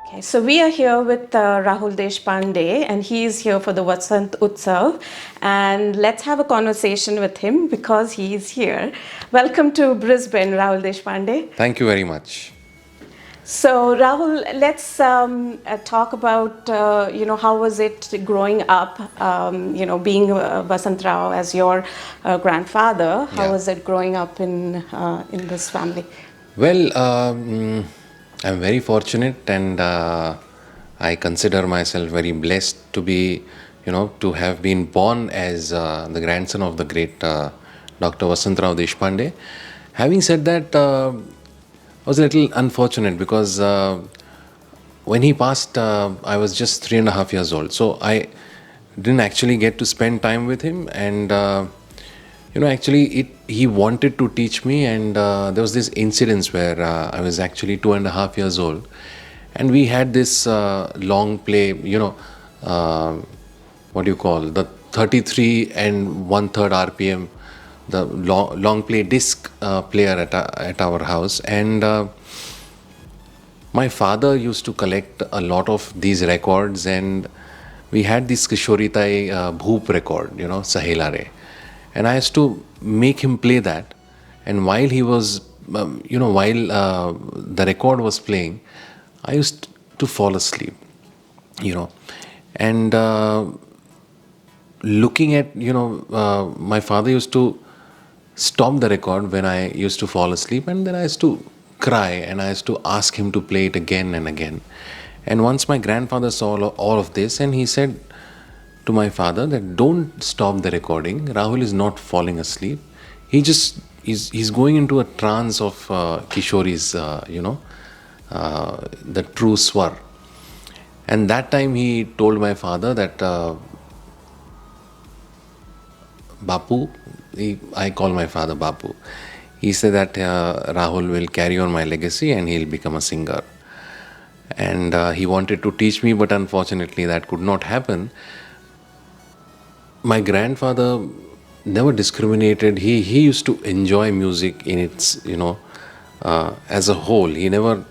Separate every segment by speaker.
Speaker 1: Okay, so we are here with Rahul Deshpande, and he is here for the Vasant Utsav. And let's have a conversation with him because he is here. Welcome to Brisbane, Rahul Deshpande.
Speaker 2: Thank you very much.
Speaker 1: So, Rahul, let's talk about how was it growing up? Being Vasant Rao as your grandfather. How
Speaker 2: Yeah.
Speaker 1: was it growing up in this family?
Speaker 2: Well, I'm very fortunate, and I consider myself very blessed to be, to have been born as the grandson of the great Dr. Vasantrao Deshpande. Having said that, I was a little unfortunate because when he passed, I was just 3.5 years old. So I didn't actually get to spend time with him, and actually, he wanted to teach me, and there was this incident where I was actually 2.5 years old, and we had this long play, what do you call the 33 and one-third RPM, the long play disc player at our house, and my father used to collect a lot of these records, and we had this Kishoritai Bhoop record, Sahela Re. And I used to make him play that. And while he was, while the record was playing, I used to fall asleep, you know. And looking at, my father used to stop the record when I used to fall asleep, and then I used to cry and I used to ask him to play it again and again. And once my grandfather saw all of this, and he said to my father that don't stop the recording. Rahul is not falling asleep. He's going into a trance of Kishori's, the true swar. And that time he told my father that Bapu, I call my father Bapu. He said that Rahul will carry on my legacy and he'll become a singer. And he wanted to teach me, but unfortunately that could not happen. My grandfather never discriminated. He used to enjoy music in its, as a whole. He never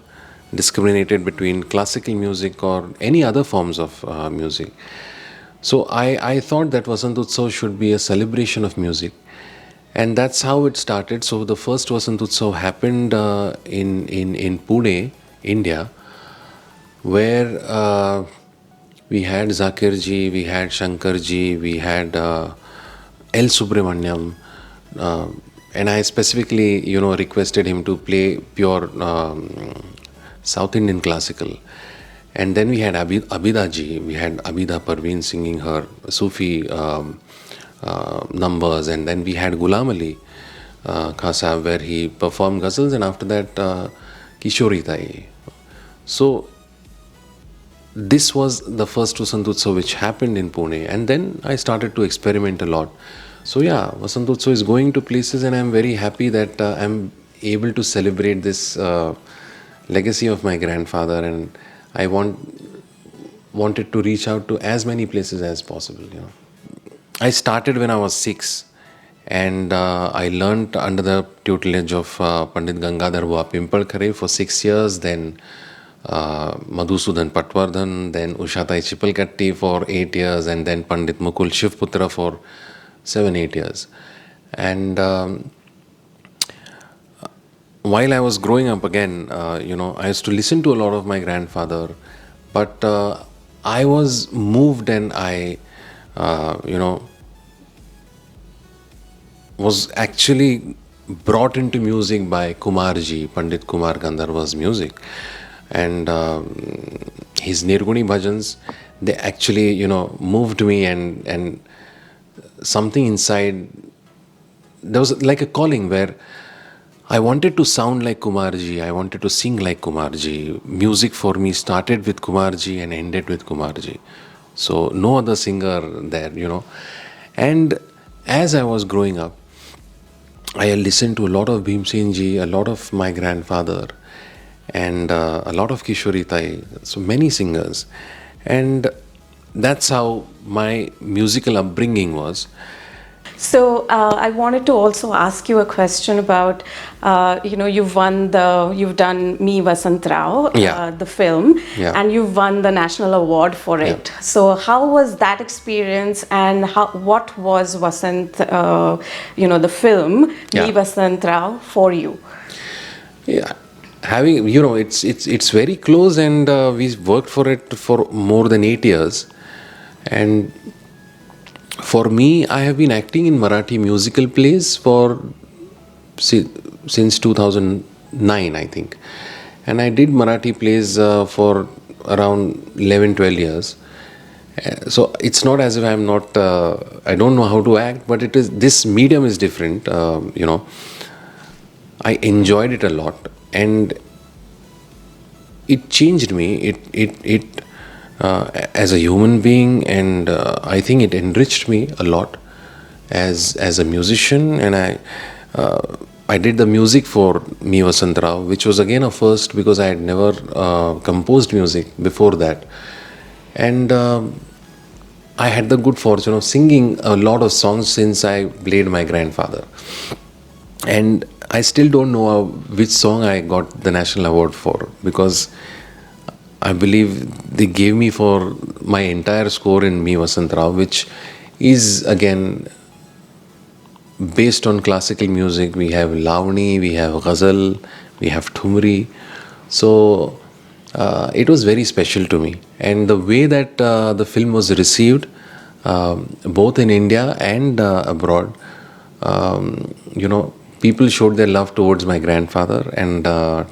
Speaker 2: discriminated between classical music or any other forms of music. So I thought that Vasant Utsav should be a celebration of music. And that's how it started. So the first Vasant Utsav happened in Pune, India, where we had Zakirji, we had Shankarji, we had L. Subramanyam, and I specifically, requested him to play pure South Indian classical. And then we had Abida ji, we had Abida Parveen singing her Sufi numbers, and then we had Ghulam Ali Khan where he performed ghazals, and after that Kishori Tai. So this was the first Vasant Utsav which happened in Pune, and then I started to experiment a lot. So yeah, Vasant Utsav is going to places, and I'm very happy that I'm able to celebrate this legacy of my grandfather, and I wanted to reach out to as many places as possible. I started when I was 6, and I learned under the tutelage of Pandit Gangadhar Bua Pimpalkhare for 6 years, then Madhusudan Patwardhan, then Ushatai Chipalkatti for 8 years, and then Pandit Mukul Shivputra for 7-8 years. And while I was growing up again, I used to listen to a lot of my grandfather, but I was moved, and I, was actually brought into music by Kumarji, Pandit Kumar Gandharva's music. And his Nirguni bhajans, they actually, moved me, and something inside, there was like a calling where I wanted to sound like Kumarji, I wanted to sing like Kumarji. Music for me started with Kumarji and ended with Kumarji. So no other singer there, And as I was growing up, I listened to a lot of Bhimsenji, a lot of my grandfather, and a lot of Kishori Tai, so many singers. And that's how my musical upbringing was.
Speaker 1: So I wanted to also ask you a question about, you've done Me Vasant Rao,
Speaker 2: Yeah.
Speaker 1: the film,
Speaker 2: Yeah.
Speaker 1: and you've won the national award for it. So how was that experience, and what was Vasant, the film
Speaker 2: Yeah.
Speaker 1: Me Vasant Rao for you?
Speaker 2: Yeah, having it's very close, and we worked for it for more than 8 years. And for me, I have been acting in Marathi musical plays since 2009, I think, and I did Marathi plays for around 11, 12 years. So it's not as if I'm not, I don't know how to act, but it is, this medium is different. I enjoyed it a lot, and it changed me. It as a human being, and I think it enriched me a lot as a musician. And I did the music for Me Vasant Rao, which was again a first because I had never composed music before that, and I had the good fortune of singing a lot of songs since I played my grandfather. And I still don't know which song I got the national award for, because I believe they gave me for my entire score in Me Vasant Rao, which is again based on classical music. We have Lavani, we have Ghazal, we have Thumri. So it was very special to me. And the way that the film was received, both in India and abroad, people showed their love towards my grandfather and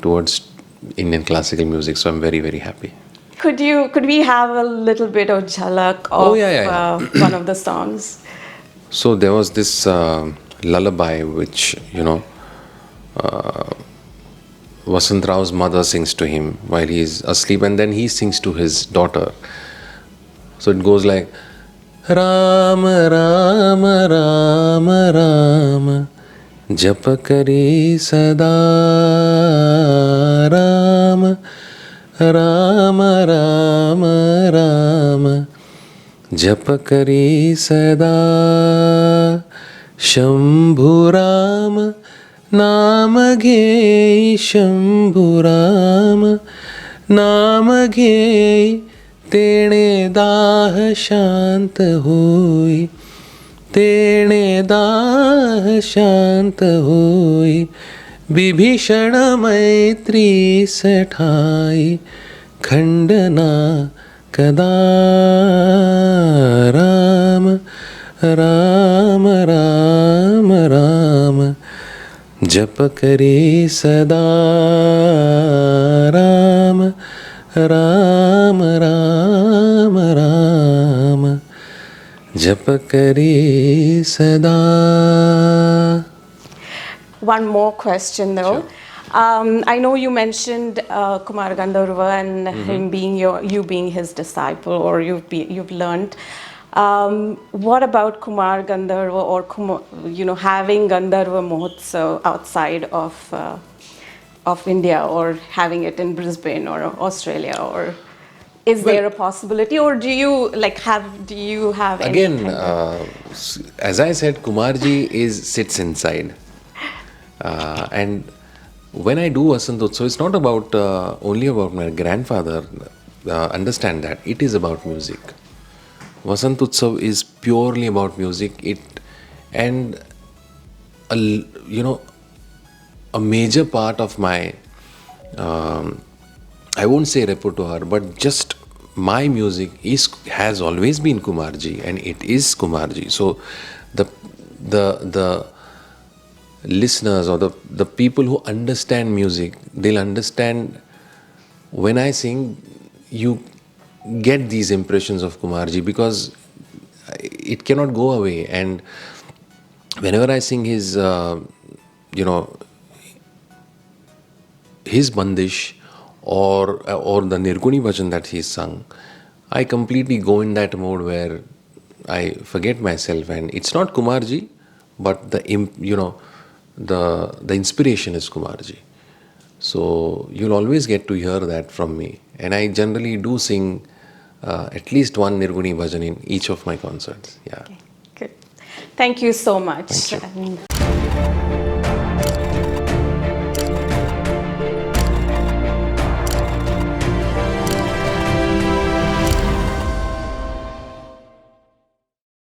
Speaker 2: towards Indian classical music. So I'm very, very happy.
Speaker 1: Could we have a little bit of jhalak of one of the songs?
Speaker 2: So there was this lullaby which, Vasant Rao's mother sings to him while he is asleep, and then he sings to his daughter. So it goes like Ram Ram Ram Ram Jap kari sada Ram Ram Ram Ram Jap kari sada Shambhu Ram नाम घे शंभु राम नाम घे तेणे दाह शांत होई तेणे दाह शांत होई विभीषण मैत्री सठाई खंडना कदा राम राम राम राम जप करे सदा राम राम राम राम जप करे सदा.
Speaker 1: One more question though.
Speaker 2: Sure.
Speaker 1: I know you mentioned Kumar Gandharva and him being you being his disciple, or you've learned. What about Kumar Gandharva, or having Gandharva Mahotsav outside of India, or having it in Brisbane or Australia, or is there a possibility, or do you have any
Speaker 2: Again, as I said, Kumarji sits inside, and when I do Vasant Utsav, it's not about only about my grandfather. Understand that it is about music. Vasant Utsav is purely about music. And a major part of my, I won't say repertoire, but just my music has always been Kumarji, and it is Kumarji. So the listeners, or the people who understand music, they'll understand when I sing, you get these impressions of Kumarji, because it cannot go away. And whenever I sing his Bandish or the Nirguni Bhajan that he's sung, I completely go in that mode where I forget myself, and it's not Kumarji, but the inspiration is Kumarji. So you'll always get to hear that from me, and I generally do sing at least one Nirguni Bhajan in each of my concerts. Yeah.
Speaker 1: Okay, good. Thank you so much.
Speaker 2: Thank you.
Speaker 1: And